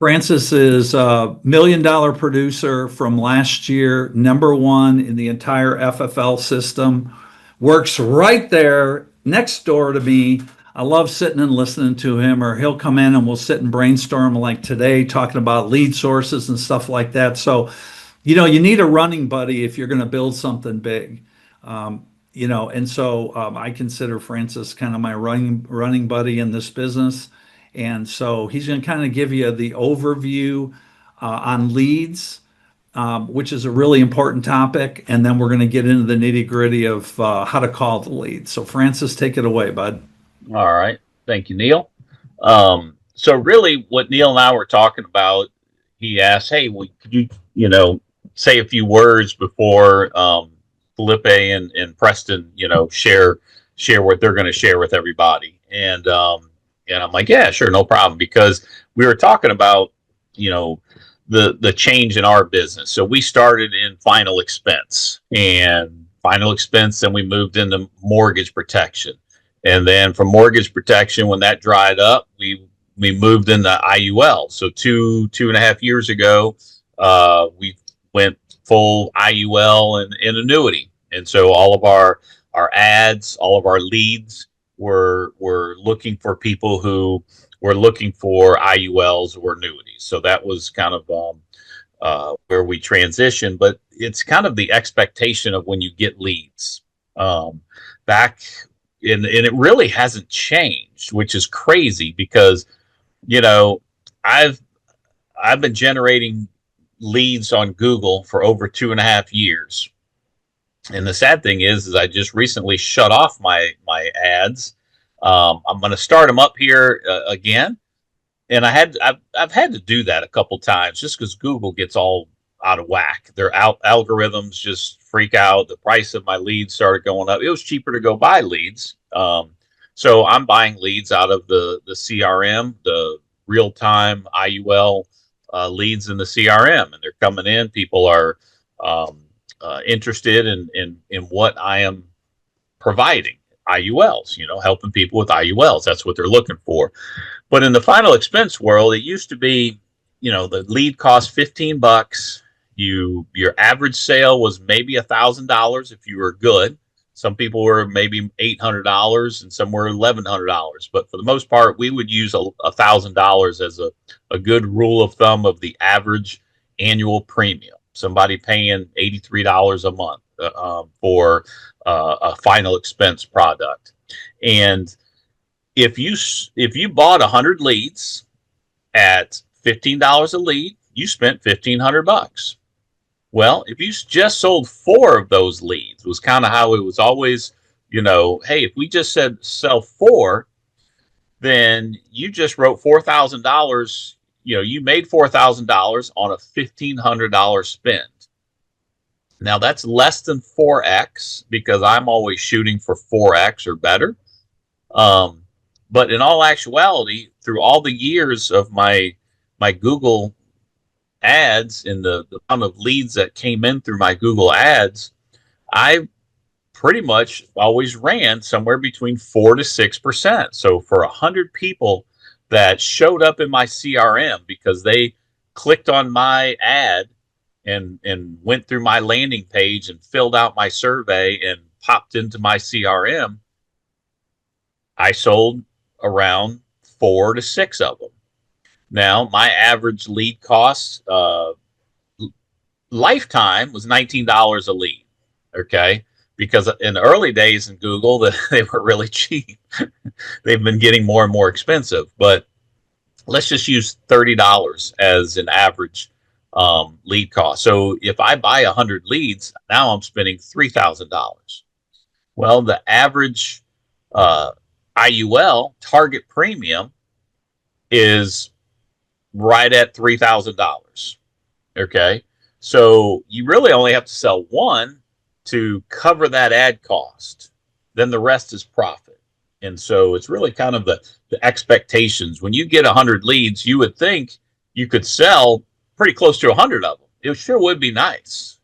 Francis is a $1 million producer from last year, number one in the entire FFL system. Works right there next door to me. I love sitting and listening to him, or he'll come in and we'll sit and brainstorm like today, talking about lead sources and stuff like that. So, you need a running buddy if you're going to build something big. I consider Francis kind of my running buddy in this business. And so he's going to kind of give you the overview on leads, which is a really important topic. And then we're going to get into the nitty gritty of how to call the leads. So, Francis, take it away, bud. All right. Thank you, Neal. So really what Neal and I were talking about, he asked, hey, could you say a few words before Felipe and Preston, share what they're going to share with everybody. And I'm like, yeah, sure, no problem. Because we were talking about, the change in our business. So we started in final expense, then we moved into mortgage protection. And then from mortgage protection, when that dried up, we moved into IUL. So two and a half years ago, we went full IUL and annuity. And so all of our ads, all of our leads were looking for people who were looking for IULs or annuities. So that was kind of where we transitioned. But it's kind of the expectation of when you get leads. Back and it really hasn't changed, which is crazy because, I've been generating leads on Google for over 2.5 years. And the sad thing is I just recently shut off my ads. I'm going to start them up here again. And I've had to do that a couple times just because Google gets all out of whack. Their algorithms just freak out. The price of my leads started going up. It was cheaper to go buy leads. So I'm buying leads out of the CRM, the real-time IUL leads in the CRM, and they're coming in. People are interested in what I am providing, IULs, helping people with IULs. That's what they're looking for. But in the final expense world, it used to be, the lead cost $15. Your average sale was maybe $1,000 if you were good. Some people were maybe $800 and some were $1,100. But for the most part, we would use $1,000 as a good rule of thumb of the average annual premium. Somebody paying $83 a month for a final expense product. And if you bought 100 leads at $15 a lead, you spent $1,500. Well, if you just sold 4 of those leads, was kind of how it was always, hey, if we just said sell 4, then you just wrote $4,000. You made $4,000 on a $1,500 spend. Now that's less than 4x because I'm always shooting for 4x or better. But in all actuality, through all the years of my Google ads and the amount of leads that came in through my Google ads, I pretty much always ran somewhere between 4 to 6%. So for 100 people that showed up in my CRM because they clicked on my ad and went through my landing page and filled out my survey and popped into my CRM, I sold around 4 to 6 of them. Now, my average lead cost lifetime was $19 a lead, okay? Because in the early days in Google, they were really cheap. They've been getting more and more expensive. But let's just use $30 as an average lead cost. So if I buy 100 leads, now I'm spending $3,000. Well, the average IUL target premium is right at $3,000. Okay. So you really only have to sell 1 to cover that ad cost. Then the rest is profit. And so it's really kind of the expectations. When you get 100 leads, you would think you could sell pretty close to 100 of them. It sure would be nice.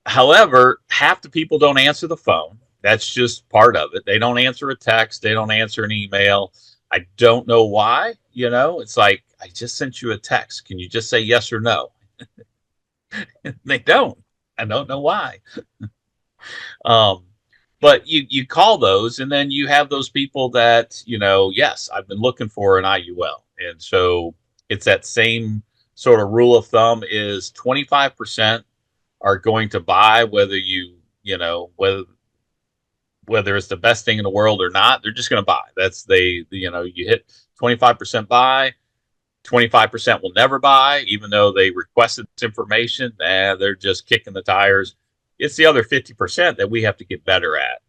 However, half the people don't answer the phone. That's just part of it. They don't answer a text. They don't answer an email. I don't know why. It's like, I just sent you a text. Can you just say yes or no? They don't. I don't know why. Um, but you call those, and then you have those people that, yes, I've been looking for an IUL. And so it's that same sort of rule of thumb is 25% are going to buy, whether whether it's the best thing in the world or not, they're just going to buy. You hit 25% buy, 25% will never buy, even though they requested this information. They're just kicking the tires. It's the other 50% that we have to get better at,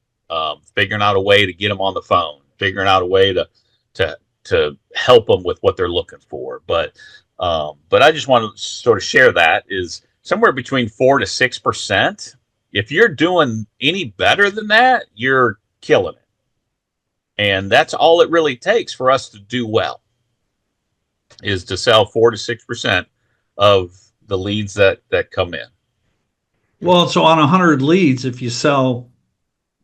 figuring out a way to get them on the phone, figuring out a way to help them with what they're looking for. But I just want to sort of share that is somewhere between 4 to 6%. If you're doing any better than that, you're killing it. And that's all it really takes for us to do well, is to sell 4 to 6% of the leads that come in. Well, so on 100 leads, if you sell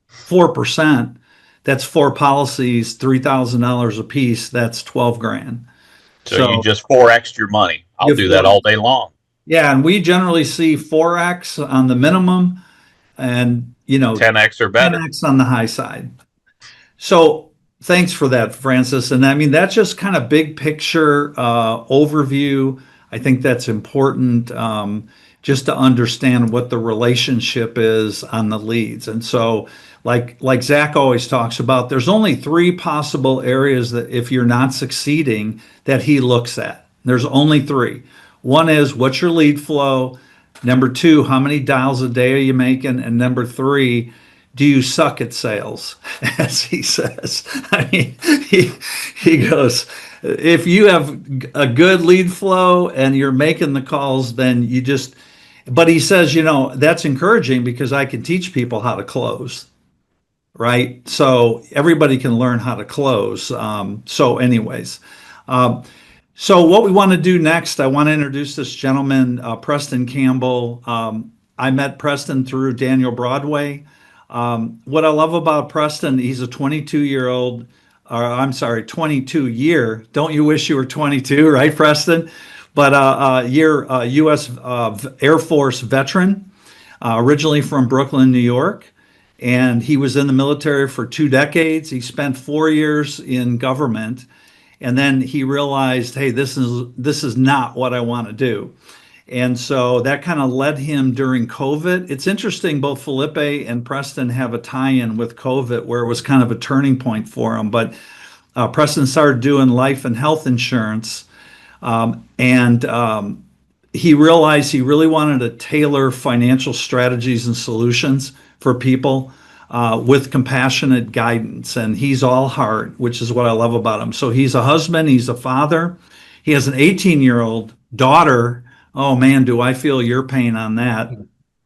4%, that's 4 policies, $3,000 a piece. That's 12 grand. So you So just 4x your money. I'll you do that all day long. yeah, and we generally see 4x on the minimum and 10x or better. 10x on the high side. So thanks for that, Francis. And I mean, that's just kind of big picture overview. I think that's important, just to understand what the relationship is on the leads. And so, like Zach always talks about, there's only 3 possible areas that if you're not succeeding that he looks at. There's only 3. One is what's your lead flow? Number 2, how many dials a day are you making? And number 3, do you suck at sales? As he says. I mean, he goes, if you have a good lead flow and you're making the calls, then but he says, that's encouraging because I can teach people how to close, right? So everybody can learn how to close. Anyways, so what we want to do next, I want to introduce this gentleman, Preston Campbell. I met Preston through Daniel Broadway. What I love about Preston, he's a 22-year-old, or I'm sorry, 22-year. Don't you wish you were 22, right, Preston? But U.S. Air Force veteran, originally from Brooklyn, New York. And he was in the military for 2 decades. He spent 4 years in government. And then he realized, hey, this is not what I want to do. And so that kind of led him during COVID. It's interesting, both Felipe and Preston have a tie-in with COVID where it was kind of a turning point for him. But Preston started doing life and health insurance. And he realized he really wanted to tailor financial strategies and solutions for people with compassionate guidance. And he's all heart, which is what I love about him. So he's a husband, he's a father. He has an 18-year-old daughter. Oh man, do I feel your pain on that.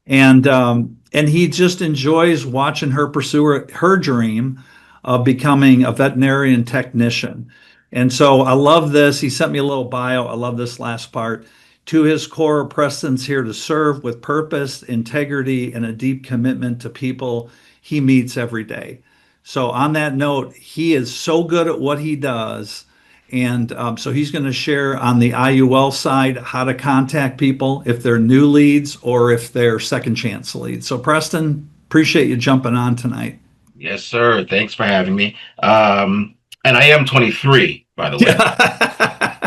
And he just enjoys watching her pursue her dream of becoming a veterinarian technician. And so I love this. He sent me a little bio. I love this last part. To his core, Preston's here to serve with purpose, integrity, and a deep commitment to people he meets every day. So on that note, he is so good at what he does. And so he's going to share on the IUL side how to contact people if they're new leads or if they're second chance leads. So Preston, appreciate you jumping on tonight. Yes, sir. Thanks for having me. And I am 23, by the way.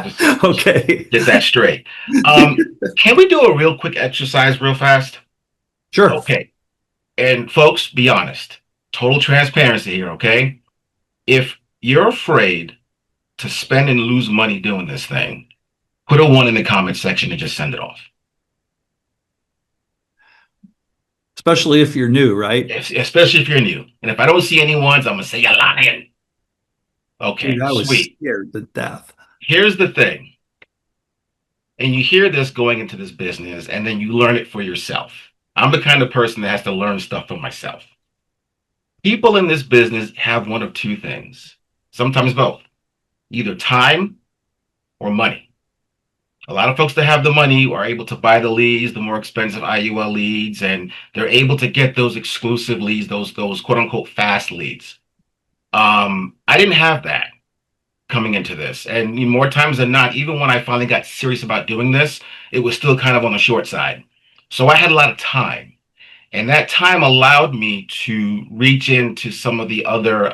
Just Okay. get that straight. Can we do a real quick exercise real fast? Sure. Okay. And folks, be honest. Total transparency here, okay? If you're afraid to spend and lose money doing this thing, put a 1 in the comment section and just send it off. Especially if you're new, right? Especially if you're new. And if I don't see any ones, I'm going to say you're lying. Okay, Dude, I was sweet. scared to death. Here's the thing. And you hear this going into this business, and then you learn it for yourself. I'm the kind of person that has to learn stuff for myself. People in this business have one of 2 things, sometimes both, either time or money. A lot of folks that have the money are able to buy the leads, the more expensive IUL leads, and they're able to get those exclusive leads, those quote unquote fast leads. I didn't have that. coming into this. And more times than not, even when I finally got serious about doing this, it was still kind of on the short side. So I had a lot of time. And that time allowed me to reach into some of the other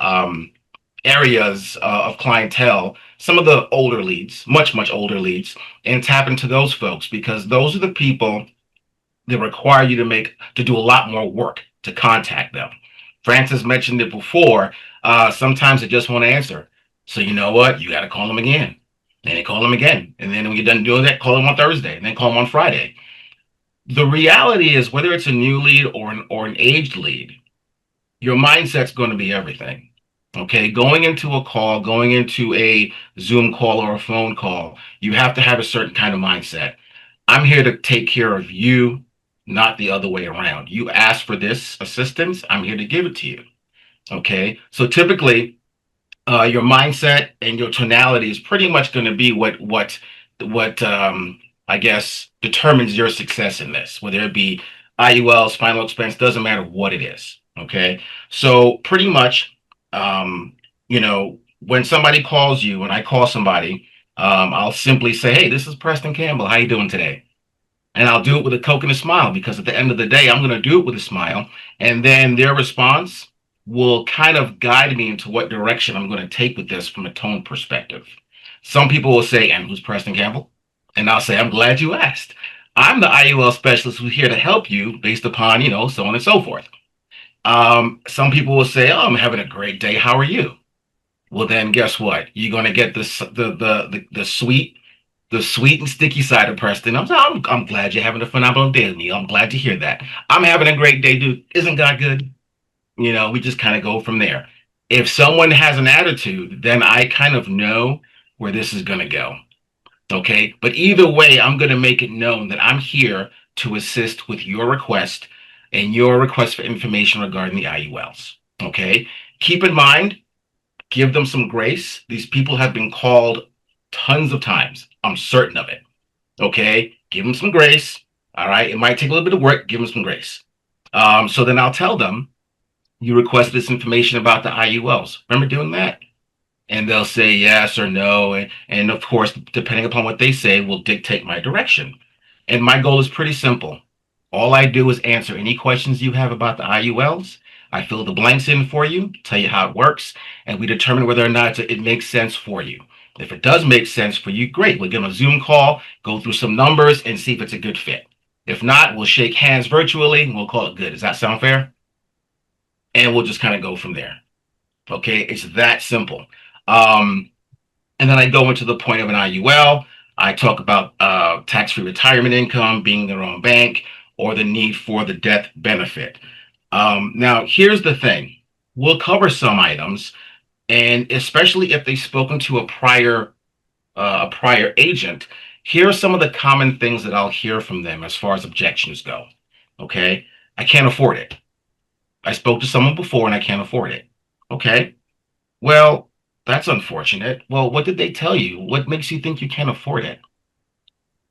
areas of clientele, some of the older leads, much, much older leads, and tap into those folks because those are the people that require you to do a lot more work to contact them. Francis mentioned it before. Sometimes they just won't answer. So you know what? You got to call them again. And they call them again. And then when you're done doing that, call them on Thursday and then call them on Friday. The reality is whether it's a new lead or an aged lead, your mindset's going to be everything. Okay, going into a call, going into a Zoom call or a phone call, you have to have a certain kind of mindset. I'm here to take care of you, not the other way around. You asked for this assistance, I'm here to give it to you. Okay, so typically, your mindset and your tonality is pretty much going to be what I guess determines your success in this, whether it be IUL, spinal expense, doesn't matter what it is. Okay, so pretty much, um, when somebody calls you, when I call somebody, I'll simply say, "Hey, this is Preston Campbell. How you doing today?" And I'll do it with a Coke and a smile because at the end of the day, I'm going to do it with a smile. And then their response will kind of guide me into what direction I'm going to take with this from a tone perspective. Some people will say, "And who's Preston Campbell?" And I'll say, "I'm glad you asked. I'm the IUL specialist who's here to help you based upon, so on and so forth." Some people will say, "Oh, I'm having a great day. How are you?" Well, then guess what? You're going to get this the sweet and sticky side of Preston. I'm glad you're having a phenomenal day, Neal. I'm glad to hear that. I'm having a great day, dude. Isn't God good? We just kind of go from there. If someone has an attitude, then I kind of know where this is going to go. Okay. But either way, I'm going to make it known that I'm here to assist with your request and your request for information regarding the IULs. Okay. Keep in mind, give them some grace. These people have been called tons of times. I'm certain of it. Okay. Give them some grace. All right. It might take a little bit of work. Give them some grace. So then I'll tell them you requested this information about the IULs. Remember doing that? And they'll say yes or no. And of course, depending upon what they say, will dictate my direction. And my goal is pretty simple. All I do is answer any questions you have about the IULs. I fill the blanks in for you, tell you how it works, and we determine whether or not it makes sense for you. If it does make sense for you, great. We'll give them a Zoom call, go through some numbers, and see if it's a good fit. If not, we'll shake hands virtually, and we'll call it good. Does that sound fair? And we'll just kind of go from there. Okay, it's that simple. And then I go into the point of an IUL. I talk about tax-free retirement income, being their own bank, or the need for the death benefit. Now, here's the thing. We'll cover some items, and especially if they've spoken to a prior agent, here are some of the common things that I'll hear from them as far as objections go. Okay, I can't afford it. I spoke to someone before and I can't afford it. Okay, well, that's unfortunate. Well, what did they tell you? What makes you think you can't afford it?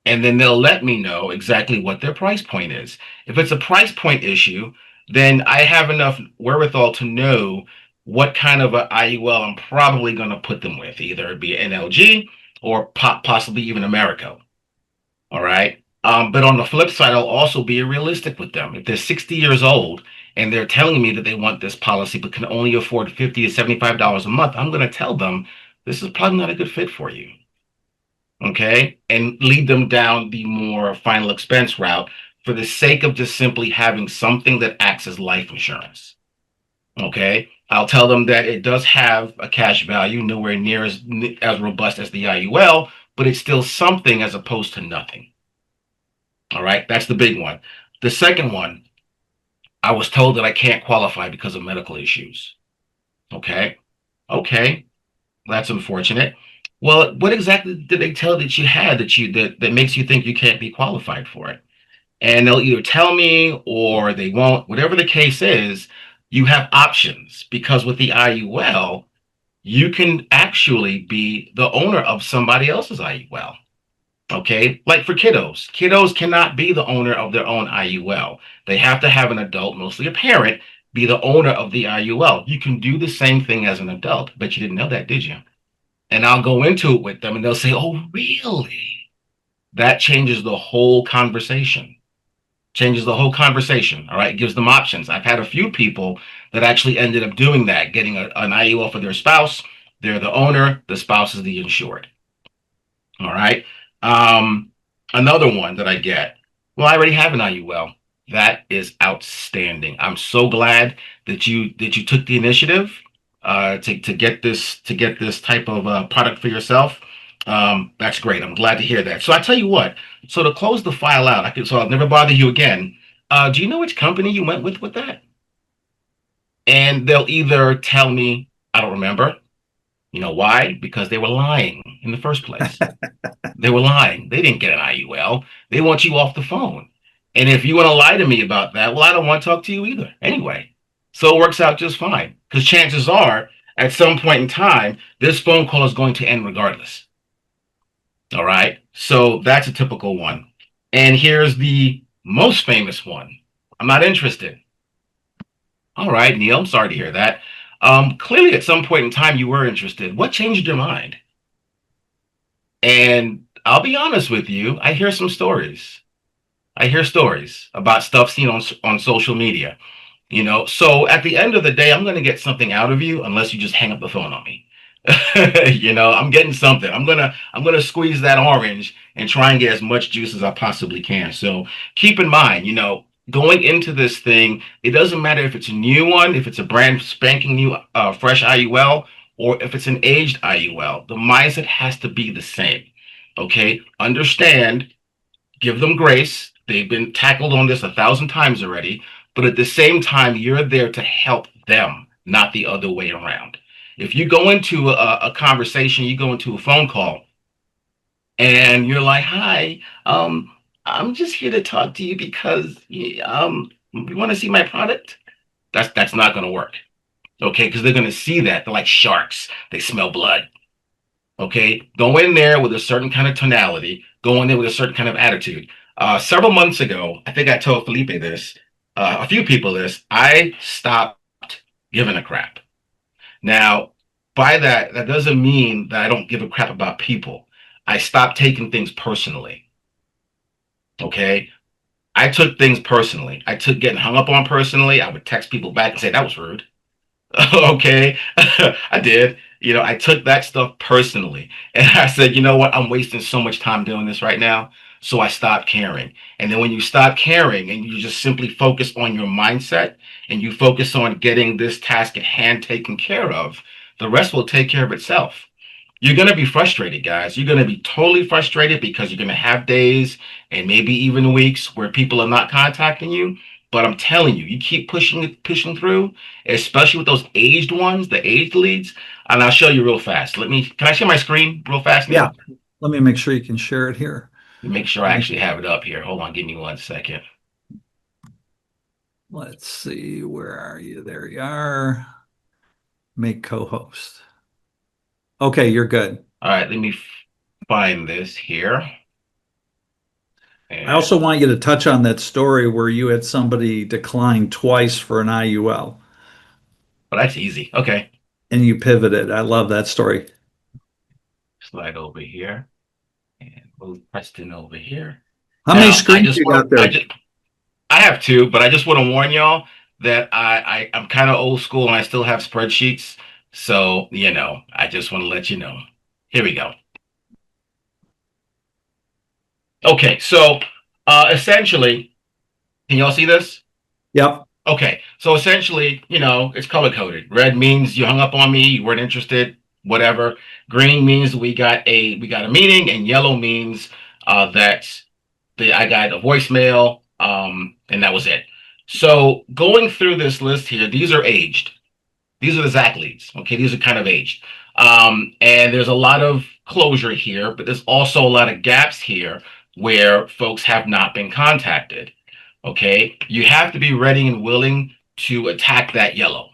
And then they'll let me know exactly what their price point is. If it's a price point issue, then I have enough wherewithal to know what kind of a IUL I'm probably going to put them with, either it be NLG or possibly even America. All right. But on the flip side, I'll also be realistic with them. If they're 60 years old and they're telling me that they want this policy but can only afford $50 to $75 a month, I'm going to tell them this is probably not a good fit for you. Okay. And lead them down the more final expense route for the sake of just simply having something that acts as life insurance. Okay. I'll tell them that it does have a cash value, nowhere near as robust as the IUL, but it's still something as opposed to nothing. All right, that's the big one. The second one, I was told that I can't qualify because of medical issues. Okay, that's unfortunate. Well, what exactly did they tell that you had that makes you think you can't be qualified for it? And they'll either tell me or they won't. Whatever the case is, you have options because with the IUL, you can actually be the owner of somebody else's IUL. Okay, like for kiddos cannot be the owner of their own IUL. They have to have an adult, mostly a parent, be the owner of the IUL. You can do the same thing as an adult, but you didn't know that, did you? and I'll go into it with them and they'll say, "Oh, really?" That changes the whole conversation. Changes the whole conversation. All right. It gives them options. I've had a few people that actually ended up doing that, getting an IUL for their spouse. They're the owner, the spouse is the insured. All right. Um, Another one that I get, well, I already have an IUL. That is outstanding. I'm so glad that you took the initiative to get this type of product for yourself. That's great. I'm glad to hear that. So I tell you what. So to close the file out, so I'll never bother you again. Do you know which company you went with that? And they'll either tell me I don't remember. You know why? Because they were lying in the first place. They were lying. They didn't get an IUL. They want you off the phone. And if you want to lie to me about that, well, I don't want to talk to you either. Anyway, so it works out just fine. Because chances are, at some point in time, this phone call is going to end regardless. All right. So that's a typical one. And here's the most famous one. I'm not interested. All right, Neal, I'm sorry to hear that. Clearly, at some point in time, you were interested. What changed your mind? And I'll be honest with you, I hear some stories. I hear stories about stuff seen on social media. You know, so at the end of the day, I'm going to get something out of you unless you just hang up the phone on me. You know, I'm getting something. I'm gonna squeeze that orange and try and get as much juice as I possibly can. So keep in mind, you know, going into this thing, it doesn't matter if it's a new one, if it's a brand spanking new, fresh IUL, or if it's an aged IUL. The mindset has to be the same. Okay, understand, give them grace. They've been tackled on this 1,000 times already, but at the same time, you're there to help them, not the other way around. If you go into a conversation, you go into a phone call, and you're like, "Hi, I'm just here to talk to you because you want to see my product." That's not going to work, okay? Because they're going to see that they're like sharks; they smell blood. Okay, go in there with a certain kind of tonality, go in there with a certain kind of attitude. Several months ago, I think I told Felipe this, a few people this, I stopped giving a crap. Now, by that, that doesn't mean that I don't give a crap about people. I stopped taking things personally. Okay, I took things personally. I took getting hung up on personally. I would text people back and say, "That was rude." Okay, I did. You know, I took that stuff personally. And I said, you know what? I'm wasting so much time doing this right now. So I stopped caring. And then when you stop caring and you just simply focus on your mindset and you focus on getting this task at hand taken care of, the rest will take care of itself. You're going to be frustrated, guys. You're going to be totally frustrated because you're going to have days and maybe even weeks where people are not contacting you. But I'm telling you, you keep pushing through, especially with those aged ones, the aged leads. And I'll show you real fast. Can I share my screen real fast, Yeah. Neal? Let me make sure you can share it here. Make sure I actually have it up here. Hold on, give me 1 second. Let's see. Where are you? There you are. Make co-host. Okay, you're good. All right, let me find this here. I also want you to touch on that story where you had somebody decline twice for an IUL But that's easy. Okay, and you pivoted. I love that story. slide over here and move Preston over here. How many Now, screens you got there? I have two, but I just want to warn y'all that I'm kind of old school and I still have spreadsheets. So, you know, I just want to let you know. Here we go. Okay, so essentially, can y'all see this? Yep. Okay, so essentially, you know, it's color coded. Red means you hung up on me, you weren't interested, whatever. Green means we got a meeting, and yellow means that I got a voicemail, and that was it. So going through this list here, these are aged. These are the Zach leads. Okay, these are kind of aged. And there's a lot of closure here, but there's also a lot of gaps here where folks have not been contacted. Okay, you have to be ready and willing to attack that yellow.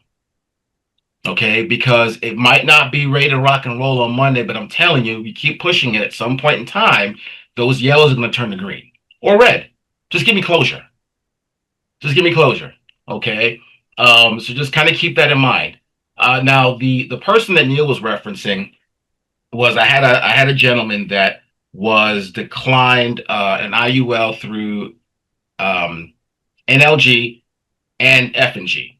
Okay, because it might not be ready to rock and roll on Monday, but I'm telling you, you keep pushing it at some point in time, those yellows are going to turn to green or red. Just give me closure. Just give me closure. Okay. So just kind of keep that in mind. Now, the person that Neal was referencing, was I had a gentleman that was declined an IUL through NLG and F&G.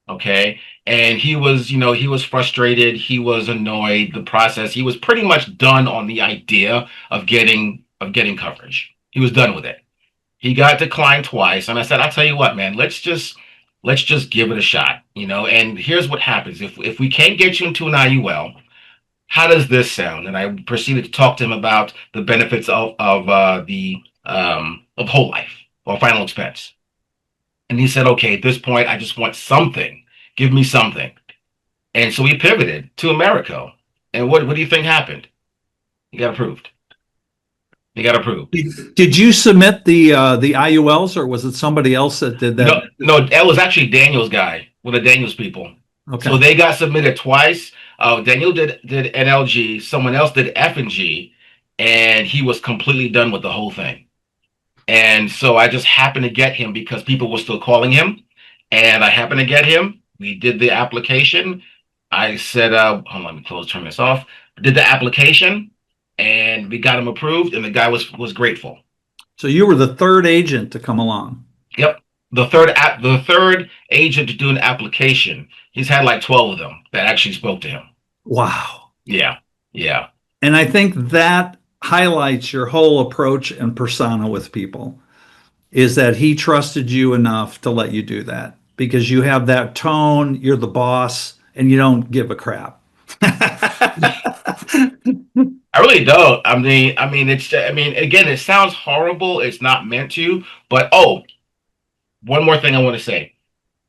Okay. And he was frustrated. He was annoyed. The process, he was pretty much done on the idea of getting coverage. He was done with it. He got declined twice. And I said, I'll tell you what, man, let's just give it a shot. And here's what happens. If we can't get you into an IUL, how does this sound? And I proceeded to talk to him about the benefits of whole life or final expense. And he said, okay, at this point, I just want something. Give me something. And so he pivoted to Americo. And what do you think happened? He got approved. He got approved. Did you submit the IULs, or was it somebody else that did that? No, that was actually Daniel's guy, one of Daniel's people. Okay. So they got submitted twice. Daniel did NLG, someone else did F&G, and he was completely done with the whole thing. And so I just happened to get him because people were still calling him, and I happened to get him. We did the application. I said, hold on, let me turn this off. Did the application, and we got him approved, and the guy was grateful. So you were the third agent to come along. Yep. The third agent to do an application. He's had like 12 of them that actually spoke to him. Wow. Yeah. Yeah. And I think that highlights your whole approach and persona with people, is that he trusted you enough to let you do that because you have that tone, you're the boss, and you don't give a crap. I really don't. Again, it sounds horrible. It's not meant to, but one more thing I want to say.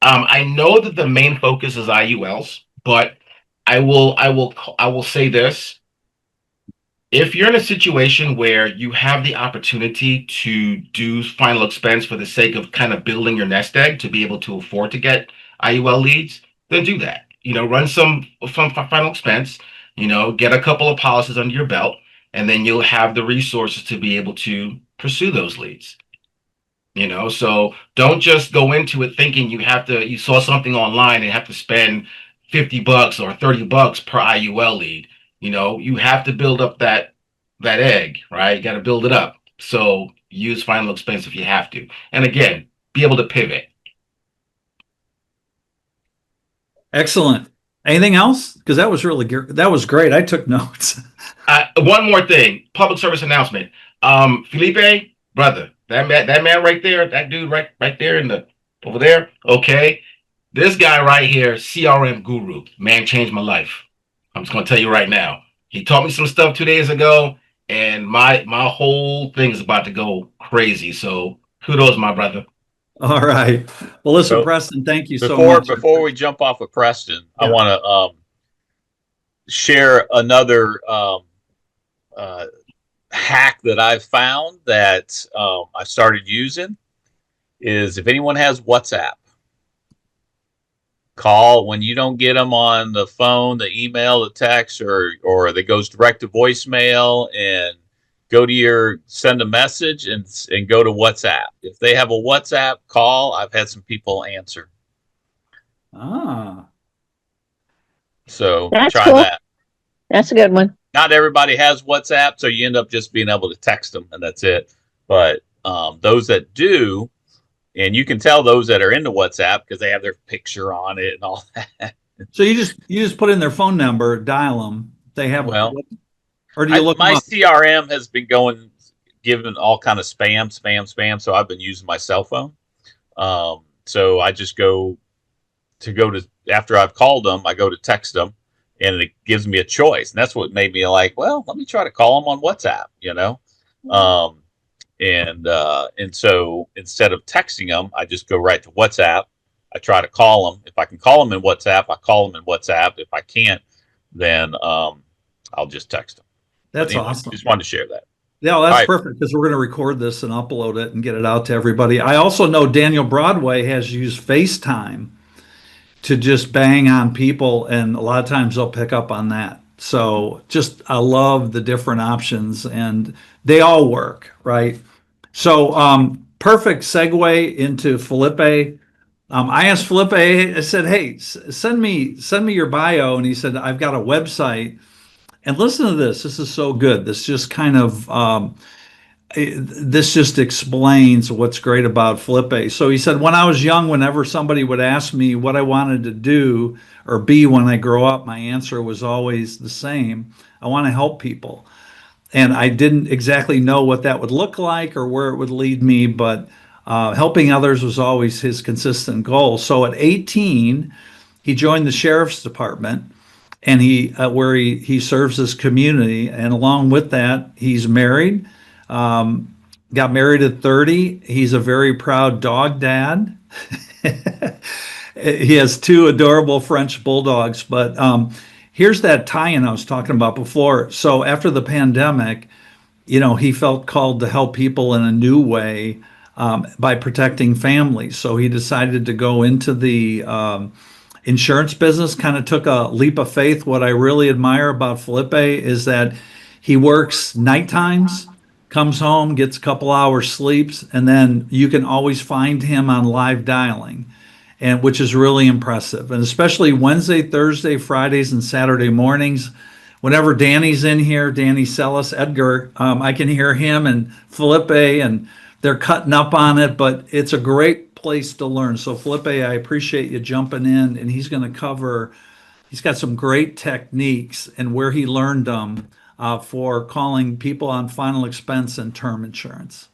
I know that the main focus is IULs, but I will say this. If you're in a situation where you have the opportunity to do final expense for the sake of kind of building your nest egg to be able to afford to get IUL leads, then do that. Run some final expense, get a couple of policies under your belt, and then you'll have the resources to be able to pursue those leads. So don't just go into it thinking you saw something online and have to spend $50 or $30 per IUL lead. You have to build up that egg, right? You got to build it up. So use final expense if you have to. And again, be able to pivot. Excellent. Anything else? Because that was great. I took notes. One more thing, public service announcement. Felipe, brother, that man right there, that dude right there over there. Okay, this guy right here, CRM guru, man, changed my life. I'm just gonna tell you right now. He taught me some stuff 2 days ago, and my whole thing is about to go crazy. So kudos, my brother. All right. Well, listen, Preston, thank you so much. Before we jump off of Preston, yeah. I want to share another hack that I've found that I started using is if anyone has WhatsApp, call when you don't get them on the phone, the email, the text, or that goes direct to voicemail, and send a message and go to WhatsApp. If they have a WhatsApp call, I've had some people answer. So try cool. That. That's a good one. Not everybody has WhatsApp, so you end up just being able to text them and that's it. But those that do, and you can tell those that are into WhatsApp because they have their picture on it and all that. So you just put in their phone number, dial them. They have or do you look? My CRM has been giving all kind of spam. So I've been using my cell phone. So I just go to after I've called them, I go to text them, and it gives me a choice. And that's what made me like, well, let me try to call them on WhatsApp. And so instead of texting them, I just go right to WhatsApp. I try to call them. If I can call them in WhatsApp, I call them in WhatsApp. If I can't, then I'll just text them. That's awesome. Just wanted to share that. Yeah, that's perfect because we're going to record this and upload it and get it out to everybody. I also know Daniel Broadway has used FaceTime to just bang on people, and a lot of times they'll pick up on that. So I love the different options, and they all work, right? So perfect segue into Felipe. I asked Felipe, I said, hey, send me your bio. And he said, I've got a website. And listen to this. This is so good. This just kind of this just explains what's great about Felipe. So he said, when I was young, whenever somebody would ask me what I wanted to do or be when I grow up, my answer was always the same. I want to help people. And I didn't exactly know what that would look like or where it would lead me, but helping others was always his consistent goal. So at 18, he joined the sheriff's department, and he serves his community. And along with that, he's married. Got married at 30. He's a very proud dog dad. He has two adorable French bulldogs. But here's that tie-in I was talking about before. So after the pandemic, he felt called to help people in a new way, by protecting families. So he decided to go into the insurance business, kind of took a leap of faith. What I really admire about Felipe is that he works night times, comes home, gets a couple hours sleeps, and then you can always find him on live dialing, and which is really impressive. And especially Wednesday, Thursday, Fridays, and Saturday mornings. Whenever Danny's in here, Danny Sellis, Edgar, I can hear him and Felipe, and they're cutting up on it, but it's a great place to learn. So Felipe, I appreciate you jumping in, and he's got some great techniques and where he learned them for calling people on final expense and term insurance.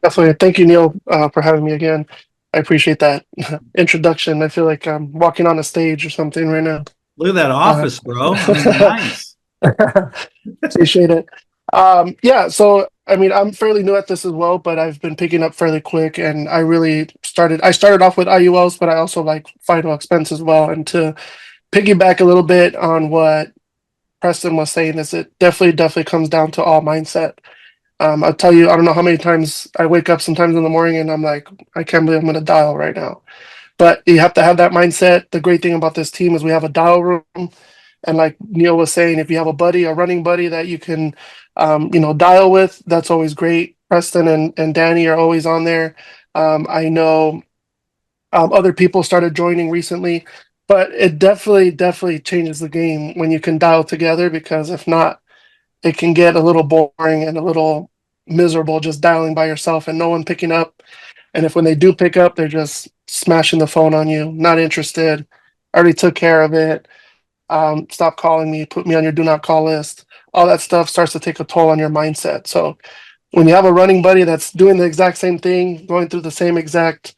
Definitely. Thank you, Neal, for having me again. I appreciate that introduction. I feel like I'm walking on a stage or something right now. Look at that office, bro. I mean, nice. Appreciate it. Yeah, so I mean, I'm fairly new at this as well, but I've been picking up fairly quick, and I started off with IULs, but I also like final expense as well. And to piggyback a little bit on what Preston was saying, is it definitely comes down to all mindset. I'll tell you, I don't know how many times I wake up sometimes in the morning and I'm like, I can't believe I'm going to dial right now. But you have to have that mindset. The great thing about this team is we have a dial room. And like Neal was saying, if you have a running buddy that you can, dial with, that's always great. Preston and Danny are always on there. I know other people started joining recently, but it definitely changes the game when you can dial together, because if not, it can get a little boring and a little miserable just dialing by yourself and no one picking up. And if when they do pick up, they're just smashing the phone on you, not interested, already took care of it, stop calling me, put me on your do not call list. All that stuff starts to take a toll on your mindset. So when you have a running buddy that's doing the exact same thing, going through the same exact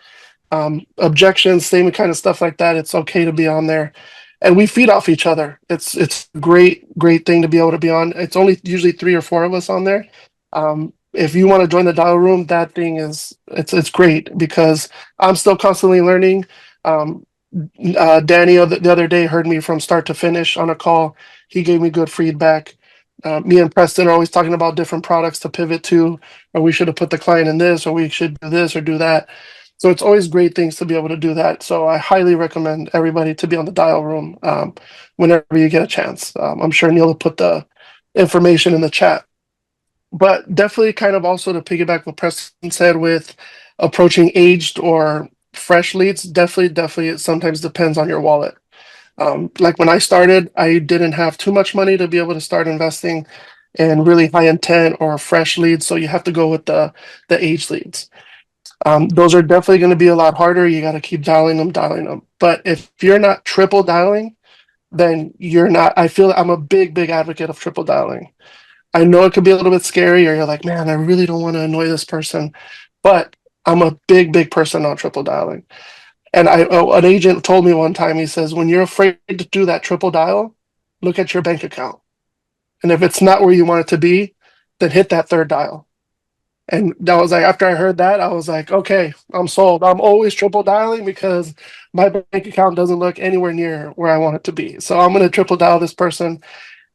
objections, same kind of stuff like that, it's okay to be on there. And we feed off each other. It's a great thing to be able to be on. It's only usually 3 or 4 of us on there. If you want to join the dial room, that thing it's great, because I'm still constantly learning. Danny the other day heard me from start to finish on a call. He gave me good feedback. Me and Preston are always talking about different products to pivot to, or we should have put the client in this, or we should do this or do that. So it's always great things to be able to do that. So I highly recommend everybody to be on the dial room whenever you get a chance. I'm sure Neal will put the information in the chat. But definitely kind of also to piggyback what Preston said with approaching aged or fresh leads, definitely it sometimes depends on your wallet. Like when I started, I didn't have too much money to be able to start investing in really high intent or fresh leads. So you have to go with the aged leads. Those are definitely going to be a lot harder. You got to keep dialing them. But if you're not triple dialing, then you're not. I feel I'm a big advocate of triple dialing. I know it could be a little bit scary, or you're like, man, I really don't want to annoy this person, but I'm a big person on triple dialing. And an agent told me one time, he says, when you're afraid to do that triple dial, look at your bank account. And if it's not where you want it to be, then hit that third dial. And that was like, after I heard that, I was like, okay, I'm sold. I'm always triple dialing because my bank account doesn't look anywhere near where I want it to be. So I'm going to triple dial this person.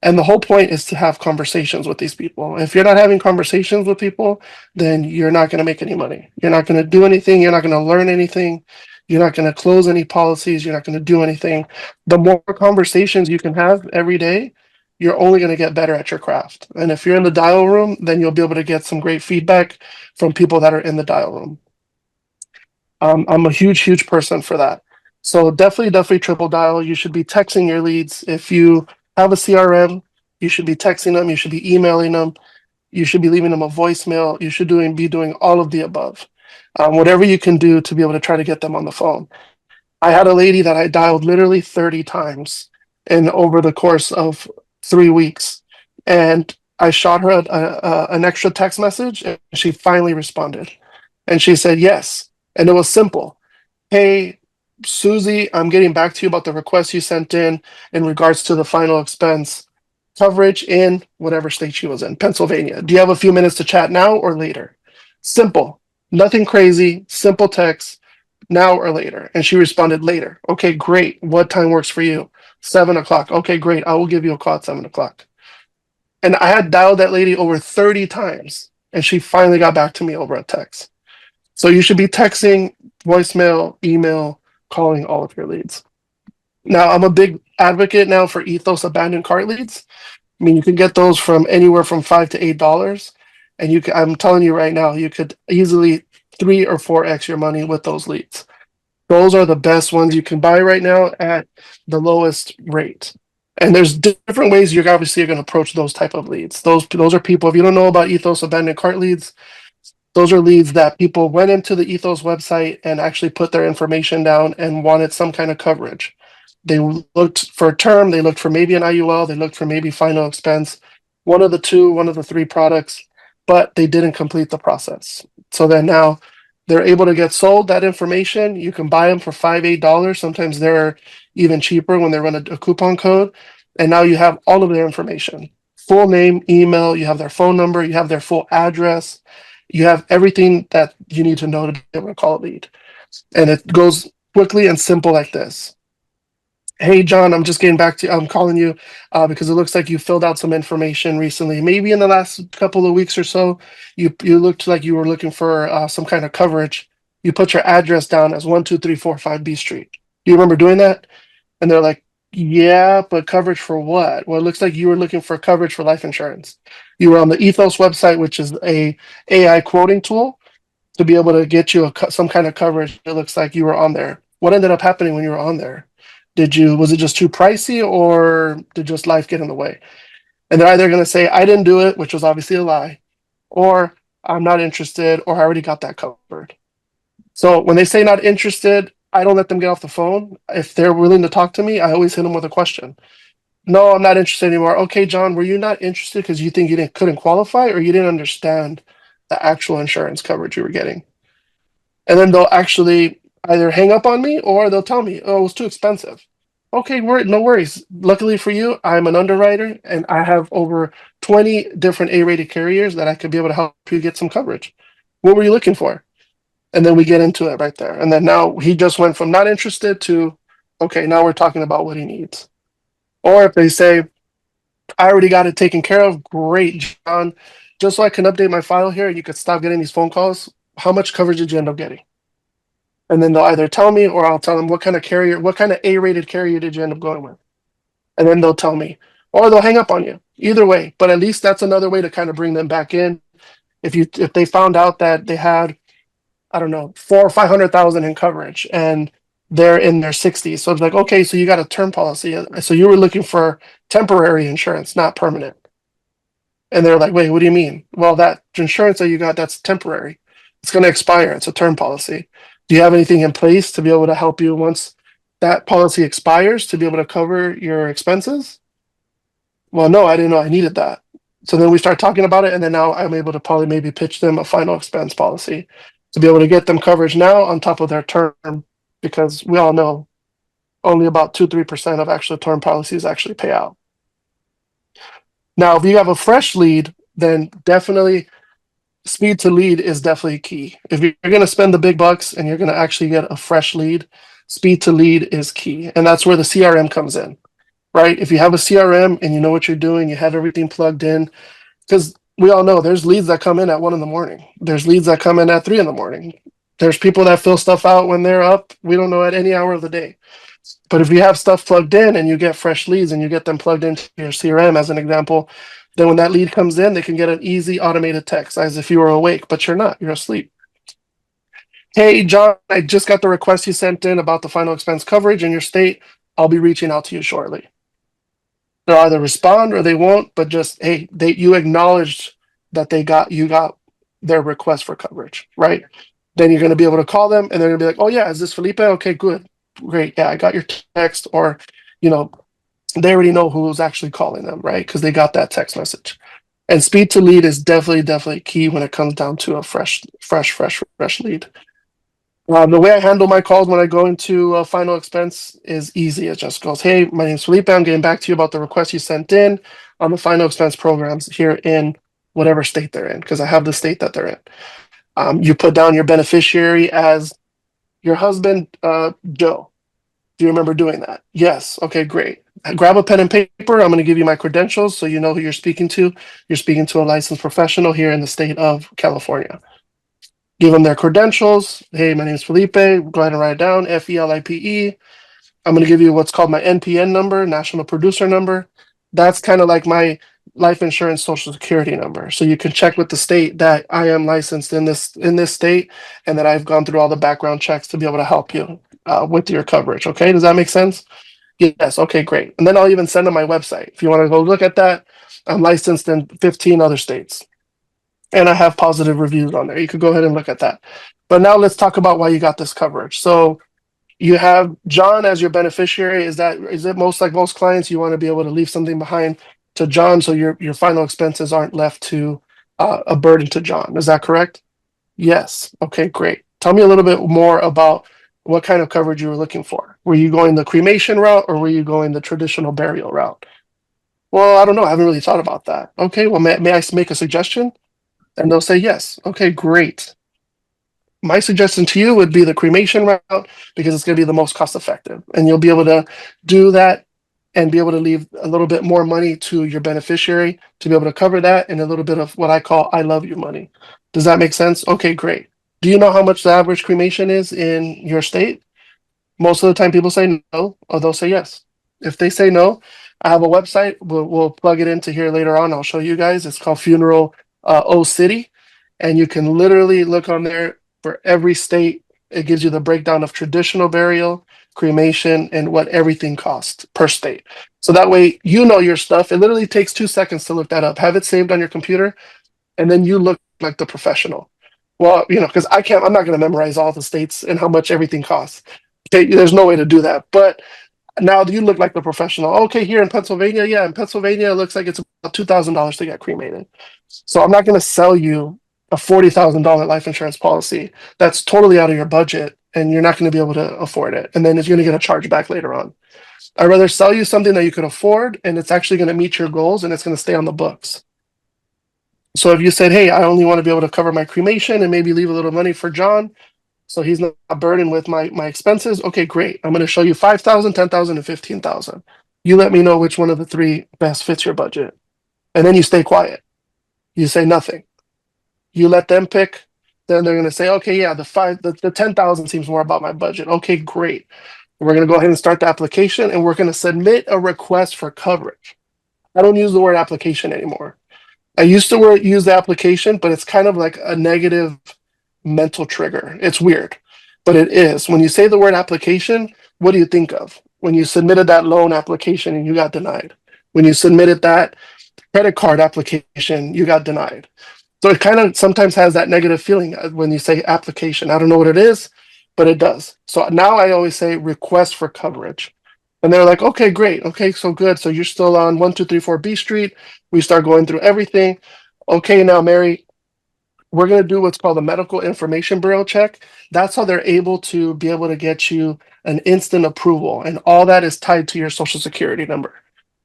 And the whole point is to have conversations with these people. If you're not having conversations with people, then you're not going to make any money. You're not going to do anything. You're not going to learn anything. You're not going to close any policies. You're not going to do anything. The more conversations you can have every day, you're only going to get better at your craft. And if you're in the dial room, then you'll be able to get some great feedback from people that are in the dial room. I'm a huge person for that. So definitely triple dial. You should be texting your leads. If you have a CRM. You should be texting them. You should be emailing them. You should be leaving them a voicemail. You should be doing all of the above. Whatever you can do to be able to try to get them on the phone. I had a lady that I dialed literally 30 times in over the course of 3 weeks. And I shot her an extra text message and she finally responded. And she said yes. And it was simple. Hey, Susie, I'm getting back to you about the request you sent in regards to the final expense coverage in whatever state she was in, Pennsylvania. Do you have a few minutes to chat now or later? Simple, nothing crazy, simple text, now or later. And she responded later. Okay, great. What time works for you? 7 o'clock. Okay, great. I will give you a call at 7 o'clock. And I had dialed that lady over 30 times and she finally got back to me over a text. So you should be texting, voicemail, email, calling all of your leads. Now, I'm a big advocate now for Ethos abandoned cart leads. I mean, you can get those from anywhere from $5 to $8, and I'm telling you right now, you could easily 3 or 4x your money with those leads. Those are the best ones you can buy right now at the lowest rate. And there's different ways you're obviously going to approach those type of leads. Those are people. If you don't know about Ethos abandoned cart leads, those are leads that people went into the Ethos website and actually put their information down and wanted some kind of coverage. They looked for a term, they looked for maybe an IUL, they looked for maybe final expense, one of the two, one of the three products, but they didn't complete the process. So then now they're able to get sold that information. You can buy them for $5, $8. Sometimes they're even cheaper when they run a coupon code. And now you have all of their information, full name, email, you have their phone number, you have their full address, you have everything that you need to know to be able to call a lead. And it goes quickly and simple like this. Hey, John, I'm just getting back to you. I'm calling you because it looks like you filled out some information recently. Maybe in the last couple of weeks or so, you looked like you were looking for some kind of coverage. You put your address down as 12345 B Street. Do you remember doing that? And they're like, yeah, but coverage for what? Well, it looks like you were looking for coverage for life insurance. You were on the Ethos website, which is a AI quoting tool to be able to get you some kind of coverage. It looks like you were on there. What ended up happening when you were on there? Was it just too pricey or did just life get in the way? And they're either going to say, I didn't do it, which was obviously a lie, or I'm not interested, or I already got that covered. So when they say not interested, I don't let them get off the phone. If they're willing to talk to me, I always hit them with a question. No, I'm not interested anymore. Okay, John, were you not interested because you think couldn't qualify, or you didn't understand the actual insurance coverage you were getting? And then they'll actually either hang up on me or they'll tell me, oh, it was too expensive. Okay, no worries. Luckily for you, I'm an underwriter and I have over 20 different A-rated carriers that I could be able to help you get some coverage. What were you looking for? And then we get into it right there. And then now he just went from not interested to, okay, now we're talking about what he needs. Or if they say, I already got it taken care of, great, John. Just so I can update my file here and you could stop getting these phone calls, how much coverage did you end up getting? And then they'll either tell me or I'll tell them what kind of A-rated carrier did you end up going with? And then they'll tell me, or they'll hang up on you. Either way, but at least that's another way to kind of bring them back in. If they found out that they had, I don't know, 400,000 or 500,000 in coverage and they're in their 60s. So it's like, okay, so you got a term policy. So you were looking for temporary insurance, not permanent. And they're like, wait, what do you mean? Well, that insurance that you got, that's temporary. It's going to expire. It's a term policy. Do you have anything in place to be able to help you once that policy expires to be able to cover your expenses? Well, no, I didn't know I needed that. So then we start talking about it, and then now I'm able to probably maybe pitch them a final expense policy to be able to get them coverage now on top of their term, because we all know only about 2-3% of actual term policies actually pay out. Now, if you have a fresh lead, then definitely speed to lead is definitely key. If you're going to spend the big bucks and you're going to actually get a fresh lead, speed to lead is key. And that's where the CRM comes in, right? If you have a CRM and you know what you're doing, you have everything plugged in, because we all know there's leads that come in at 1 a.m. There's leads that come in at 3 a.m. There's people that fill stuff out when they're up. We don't know at any hour of the day. But if you have stuff plugged in and you get fresh leads and you get them plugged into your CRM, as an example, then when that lead comes in, they can get an easy automated text as if you were awake, but you're not, you're asleep. Hey, John, I just got the request you sent in about the final expense coverage in your state. I'll be reaching out to you shortly. They'll either respond or they won't, but just, hey, you acknowledged that you got their request for coverage, right? Then you're going to be able to call them and they're going to be like, oh yeah, is this Felipe? Okay, good. Great. Yeah, I got your text. Or, you know, they already know who's actually calling them, right? Because they got that text message. And speed to lead is definitely key when it comes down to a fresh lead. The way I handle my calls when I go into a final expense is easy. It just goes, hey, my name's Felipe. I'm getting back to you about the request you sent in on the final expense programs here in whatever state they're in, because I have the state that they're in. You put down your beneficiary as your husband, Joe. Do you remember doing that? Yes. Okay, great. Grab a pen and paper. I'm going to give you my credentials so you know who you're speaking to. You're speaking to a licensed professional here in the state of California. Give them their credentials. Hey, my name is Felipe. Go ahead and write it down. FELIPE. I'm going to give you what's called my NPN number, National Producer Number. That's kind of like my life insurance social security number. So you can check with the state that I am licensed in this state and that I've gone through all the background checks to be able to help you with your coverage. Okay, does that make sense? Yes. Okay, great. And then I'll even send them my website. If you want to go look at that, I'm licensed in 15 other states and I have positive reviews on there. You could go ahead and look at that. But now let's talk about why you got this coverage. So you have John as your beneficiary. Is it most like most clients, you want to be able to leave something behind to John so your final expenses aren't left to a burden to John. Is that correct? Yes. Okay, great. Tell me a little bit more about what kind of coverage you were looking for. Were you going the cremation route or were you going the traditional burial route? Well, I don't know. I haven't really thought about that. Okay, well, may I make a suggestion? And they'll say yes. Okay, great. My suggestion to you would be the cremation route because it's going to be the most cost effective. And you'll be able to do that and be able to leave a little bit more money to your beneficiary to be able to cover that and a little bit of what I call I love you money. Does that make sense? Okay, great. Do you know how much the average cremation is in your state? Most of the time people say no, or they'll say yes. If they say no, I have a website. We'll plug it into here later on. I'll show you guys. It's called Funeral O City. And you can literally look on there for every state. It gives you the breakdown of traditional burial, cremation, and what everything costs per state. So that way you know your stuff. It literally takes 2 seconds to look that up. Have it saved on your computer, and then you look like the professional. Well, because I'm not going to memorize all the states and how much everything costs. Okay, there's no way to do that. But now you look like the professional. Okay, here in Pennsylvania, yeah, in Pennsylvania, it looks like it's about $2,000 to get cremated. So I'm not going to sell you a $40,000 life insurance policy that's totally out of your budget and you're not going to be able to afford it. And then you're going to get a charge back later on. I'd rather sell you something that you could afford and it's actually going to meet your goals and it's going to stay on the books. So if you said, hey, I only want to be able to cover my cremation and maybe leave a little money for John, so he's not burdened with my expenses. Okay, great. I'm going to show you 5,000, 10,000, and 15,000. You let me know which one of the three best fits your budget. And then you stay quiet. You say nothing. You let them pick. Then they're going to say, okay, yeah, the 10,000 seems more about my budget. Okay, great. We're going to go ahead and start the application and we're going to submit a request for coverage. I don't use the word application anymore. I used to use the application, but it's kind of like a negative mental trigger. It's weird, but it is. When you say the word application, what do you think of? When you submitted that loan application and you got denied. When you submitted that credit card application, you got denied. So it kind of sometimes has that negative feeling when you say application. I don't know what it is, but it does. So now I always say request for coverage. And they're like, okay, great. Okay, so good. So you're still on 1234 B Street. We start going through everything. Okay, now, Mary, we're going to do what's called a medical information bureau check. That's how they're able to get you an instant approval. And all that is tied to your social security number.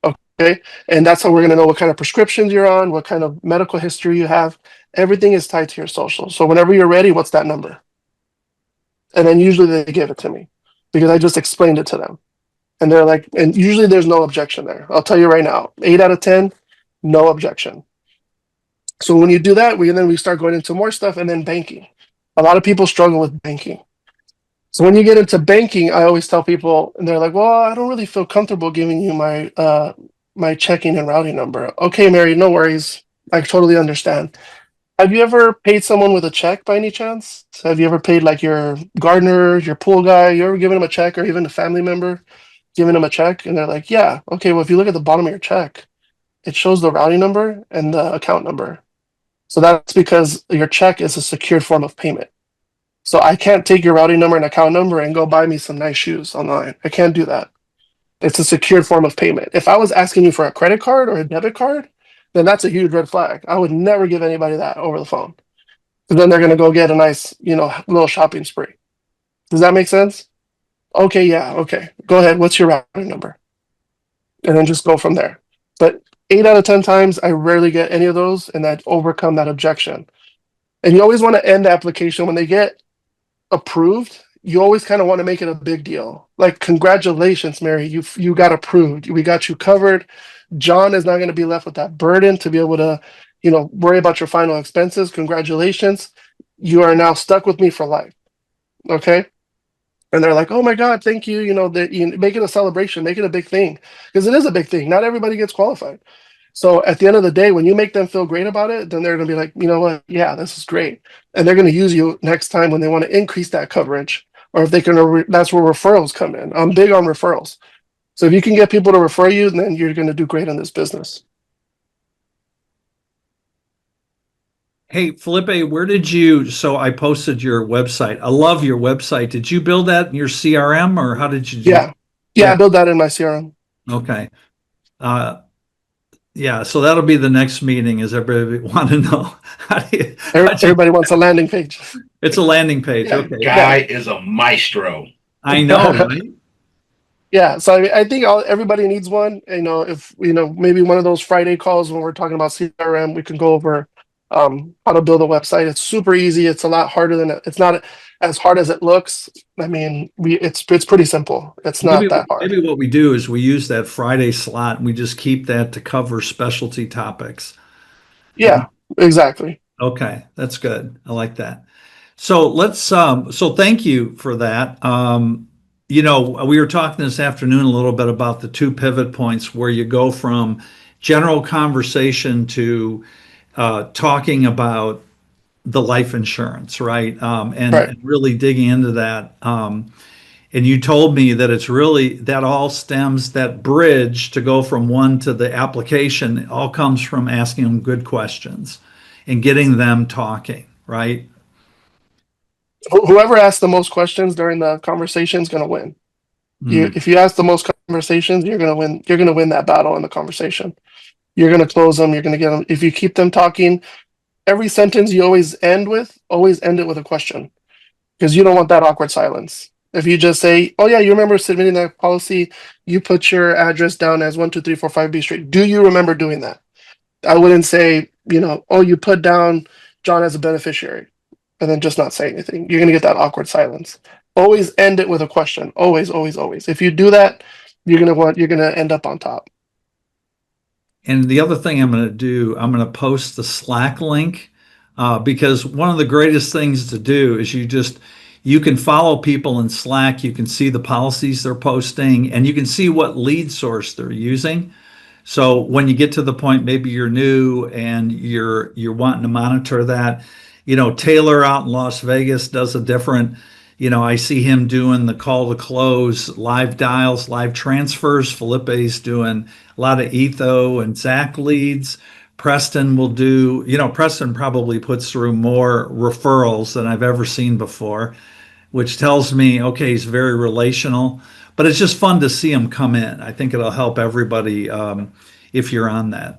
Okay. And that's how we're going to know what kind of prescriptions you're on, what kind of medical history you have. Everything is tied to your social. So whenever you're ready, what's that number? And then usually they give it to me because I just explained it to them. And they're like, and usually there's no objection there. I'll tell you right now, 8 out of 10, no objection. So when you do that, we start going into more stuff and then banking. A lot of people struggle with banking. So when you get into banking, I always tell people, and they're like, well, I don't really feel comfortable giving you my checking and routing number. Okay, Mary, no worries. I totally understand. Have you ever paid someone with a check by any chance? Have you ever paid like your gardener, your pool guy? You ever given them a check or even a family member? giving them a check, and they're like, yeah, okay, well, if you look at the bottom of your check, it shows the routing number and the account number. So that's because your check is a secured form of payment. So I can't take your routing number and account number and go buy me some nice shoes online. I can't do that. It's a secured form of payment. If I was asking you for a credit card or a debit card, then that's a huge red flag. I would never give anybody that over the phone. Because then they're going to go get a nice, little shopping spree. Does that make sense? Okay, yeah, okay. Go ahead. What's your routing number? And then just go from there. But 8 out of 10 times, I rarely get any of those, and I overcome that objection. And you always want to end the application when they get approved. You always kind of want to make it a big deal. Like, congratulations, Mary, you got approved. We got you covered. John is not going to be left with that burden to be able to, worry about your final expenses. Congratulations. You are now stuck with me for life. Okay. And they're like, oh my God, thank you. Make it a celebration, make it a big thing. Because it is a big thing. Not everybody gets qualified. So at the end of the day, when you make them feel great about it, then they're going to be like, you know what? Yeah, this is great. And they're going to use you next time when they want to increase that coverage. Or if they can, that's where referrals come in. I'm big on referrals. So if you can get people to refer you, then you're going to do great in this business. Hey, Felipe, so I posted your website. I love your website. Did you build that in your CRM or how did you do Yeah. Yeah, I built that in my CRM. Okay. Yeah, so that'll be the next meeting is everybody want to know. Everybody wants a landing page. It's a landing page. That Okay. guy is a maestro. I know, right? Yeah, so I think everybody needs one. If maybe one of those Friday calls when we're talking about CRM, we can go over how to build a website. It's super easy. It's a lot harder than it's not as hard as it looks. I mean, it's pretty simple. It's not that hard. Maybe what we do is we use that Friday slot and we just keep that to cover specialty topics. Yeah, exactly. Okay, that's good. I like that. So so thank you for that. We were talking this afternoon a little bit about the two pivot points where you go from general conversation to talking about the life insurance, right? And really digging into that. And you told me that it's really that all stems that bridge to go from one to the application. It all comes from asking them good questions and getting them talking, right? Whoever asks the most questions during the conversation is going to win. If you ask the most conversations, you're going to win. You're going to win that battle in the conversation. You're going to close them. You're going to get them. If you keep them talking, every sentence you always end it with a question, because you don't want that awkward silence. If you just say, "Oh yeah, you remember submitting that policy? You put your address down as 12345 B Street. Do you remember doing that?" I wouldn't say, "Oh, you put down John as a beneficiary," and then just not say anything. You're gonna get that awkward silence. Always end it with a question. Always, always, always. If you do that, you're gonna end up on top. And the other thing I'm going to do, I'm going to post the Slack link because one of the greatest things to do is you can follow people in Slack. You can see the policies they're posting and you can see what lead source they're using. So when you get to the point, maybe you're new and you're wanting to monitor that, Taylor out in Las Vegas does a different, I see him doing the call to close, live dials, live transfers. Felipe's doing a lot of Etho and Zach leads. Preston will do, Preston probably puts through more referrals than I've ever seen before, which tells me, okay, he's very relational, but it's just fun to see him come in. I think it'll help everybody if you're on that.